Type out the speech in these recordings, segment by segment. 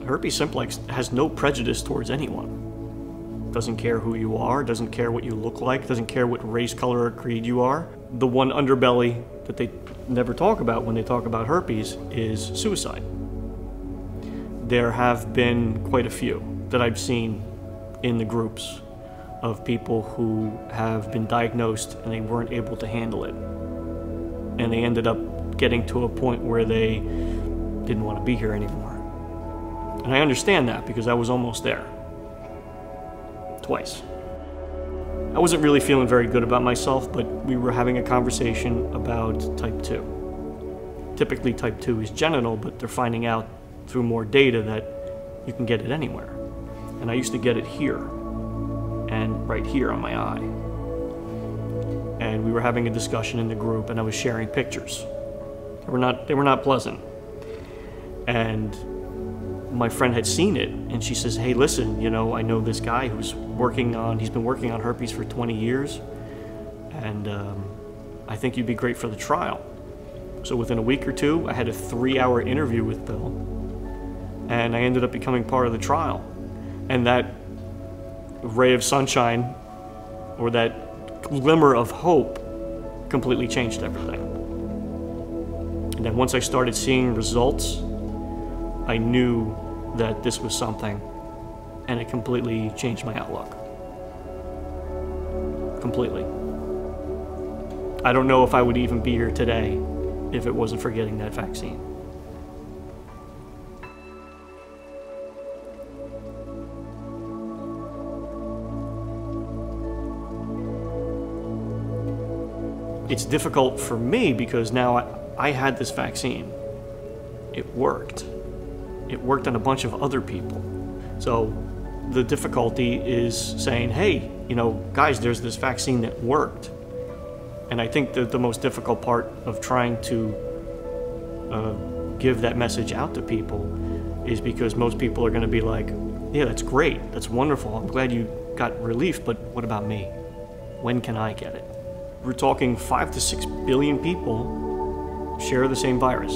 Herpes simplex has no prejudice towards anyone. Doesn't care who you are, doesn't care what you look like, doesn't care what race, color, or creed you are. The one underbelly that they never talk about when they talk about herpes is suicide. There have been quite a few that I've seen in the groups of people who have been diagnosed and they weren't able to handle it. And they ended up getting to a point where they didn't want to be here anymore. And I understand that because I was almost there. Twice. I wasn't really feeling very good about myself, but we were having a conversation about type 2. Typically type 2 is genital, but they're finding out through more data that you can get it anywhere. And I used to get it here and right here on my eye. And we were having a discussion in the group and I was sharing pictures. They were not pleasant. And my friend had seen it and she says, hey, listen, you know, I know this guy who's he's been working on herpes for 20 years and I think you'd be great for the trial. So within a week or two, I had a 3-hour interview with Bill and I ended up becoming part of the trial. And that ray of sunshine, or that glimmer of hope, completely changed everything. And then once I started seeing results, I knew that this was something, and it completely changed my outlook. Completely. I don't know if I would even be here today if it wasn't for getting that vaccine. It's difficult for me because now I had this vaccine. It worked. It worked on a bunch of other people. So the difficulty is saying, hey, you know, guys, there's this vaccine that worked. And I think that the most difficult part of trying to give that message out to people is because most people are going to be like, yeah, that's great. That's wonderful. I'm glad you got relief, but what about me? When can I get it? We're talking 5 to 6 billion people share the same virus.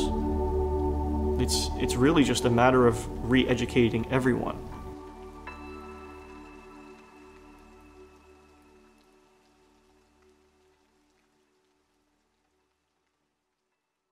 It's really just a matter of re-educating everyone.